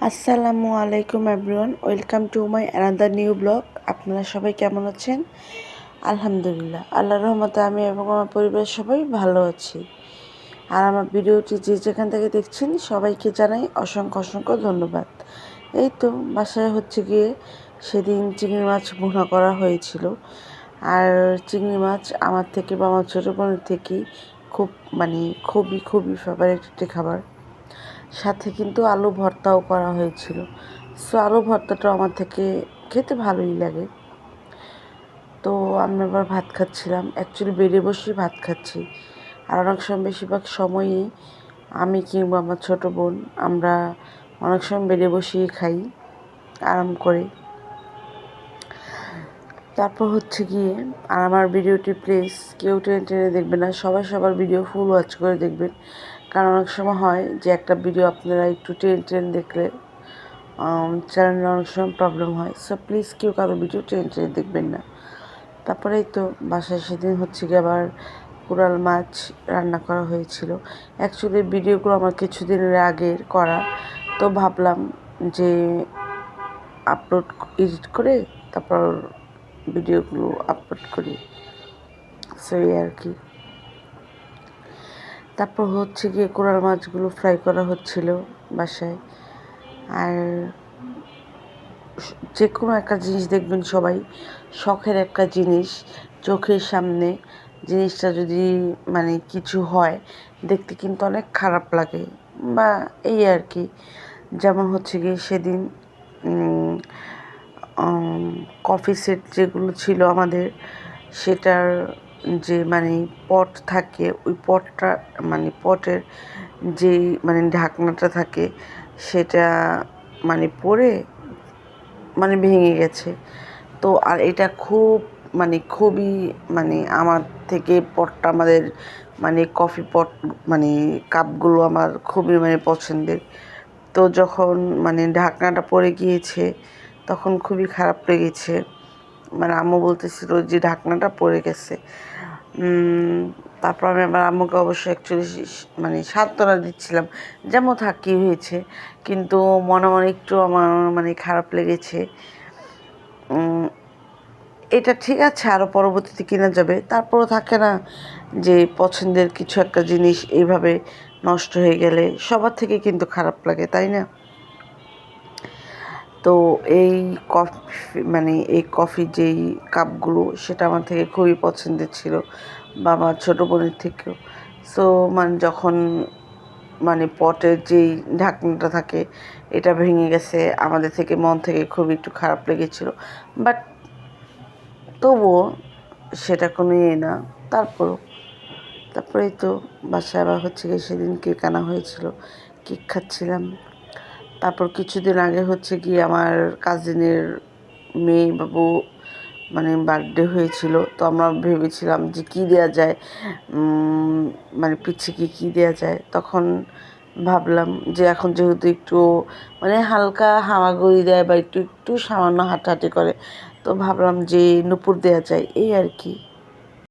আসসালামু আলাইকুম everyone, welcome to my another new blog. আপনারা সবাই কেমন আছেন? আলহামদুলিল্লাহ, আল্লাহর রহমতে আমি এবং আমার পরিবারের সবাই ভালো আছি। আর আমার ভিডিওটি যে যেখান থেকে দেখছেন সবাইকে জানাই অসংখ্য অসংখ্য ধন্যবাদ। এই তো বাসায় গিয়ে সেদিন চিংড়ি মাছ ভুনা করা হয়েছিল। আর চিংড়ি মাছ আমার থেকে বা আমার ছোটো বোনের থেকেই খুব খুবই খুবই ফেভারিট একটি খাবার। সাথে কিন্তু আলু ভর্তাও করা হয়েছিল। সো আলু ভর্তাটাও আমার থেকে খেতে ভালোই লাগে। তো আমি আবার ভাত খাচ্ছিলাম, অ্যাকচুয়ালি বেডে বসেই ভাত খাচ্ছি। আর অনেক সময় বেশিরভাগ সময়ই আমি কিংবা আমার ছোটো বোন আমরা অনেক সময় বেডে বসেই খাই আরাম করে। তারপর গিয়ে আর আমার ভিডিওটি প্লিজ কেউ টেনে টেনে দেখবেন না, সবাই সবার ভিডিও ফুল ওয়াচ করে দেখবেন। কারণ অনেক সময় হয় যে একটা ভিডিও আপনারা একটু টেনে টেনে দেখলে চ্যানেলে অনেক সময় প্রবলেম হয়। সো প্লিজ কেউ কারো ভিডিও টেনে টেনে দেখবেন না। তারপরেই তো বাসায় সেদিন গিয়ে আবার কোরাল মাছ রান্না করা হয়েছিল। অ্যাকচুয়ালি ভিডিওগুলো আমার কিছুদিনের আগের করা, তো ভাবলাম যে এডিট করে তারপর ভিডিওগুলো আপলোড করি। সো এই আর কি। তারপর গিয়ে কোরাল মাছগুলো ফ্রাই করা হচ্ছিল বাসায়। আর যে কোনো একটা জিনিস দেখবেন সবাই, শখের একটা জিনিস চোখের সামনে জিনিসটা যদি কিছু হয় দেখতে কিন্তু অনেক খারাপ লাগে বা এই আর কি। যেমন গিয়ে সেদিন কফি সেট যেগুলো ছিল আমাদের, সেটার যে পট থাকে, ওই পটটা পটের যেই ঢাকনাটা থাকে সেটা পড়ে ভেঙে গেছে। তো আর এটা খুবই আমার থেকে পটটা আমাদের কফি পট কাপগুলো আমার খুবই পছন্দের। তো যখন ঢাকনাটা পড়ে গিয়েছে তখন খুবই খারাপ লেগেছে। আম্মু বলতেছিল যে ঢাকনাটা পড়ে গেছে। তারপর আমি আমার আম্মুকে অবশ্যই অ্যাকচুয়ালি সান্ত্বনা দিচ্ছিলাম, যেমন কী হয়েছে, কিন্তু মনে মনে একটু আমার খারাপ লেগেছে। এটা ঠিক আছে, আরও পরবর্তীতে কেনা যাবে। তারপরও থাকে না যে পছন্দের কিছু একটা জিনিস এইভাবে নষ্ট হয়ে গেলে সবার থেকে কিন্তু খারাপ লাগে, তাই না? তো এই কফি যেই কাপগুলো, সেটা আমার থেকে খুবই পছন্দের ছিল বা আমার ছোটো বোনের থেকেও। সো যখন পটের যেই ঢাকনাটা থাকে এটা ভেঙে গেছে, আমাদের থেকে মন থেকে খুবই একটু খারাপ লেগেছিল। বাট তবুও সেটা কোনো না। তারপরেই তো বাসায় আবার গিয়ে সেদিন কেক আনা হয়েছিল, কেক খাচ্ছিলাম। তারপর কিছুদিন আগে গিয়ে আমার কাজিনের মেয়ে বাবু বার্থডে হয়েছিল। তো আমরা ভেবেছিলাম যে কী দেওয়া যায়, পিচ্ছিকে কী দেওয়া যায়। তখন ভাবলাম যে এখন যেহেতু একটু হালকা হামাগুড়ি দেয় বা একটু একটু সামান্য হাঁটাহাঁটি করে, তো ভাবলাম যে নূপুর দেওয়া যায়, এই আর কি।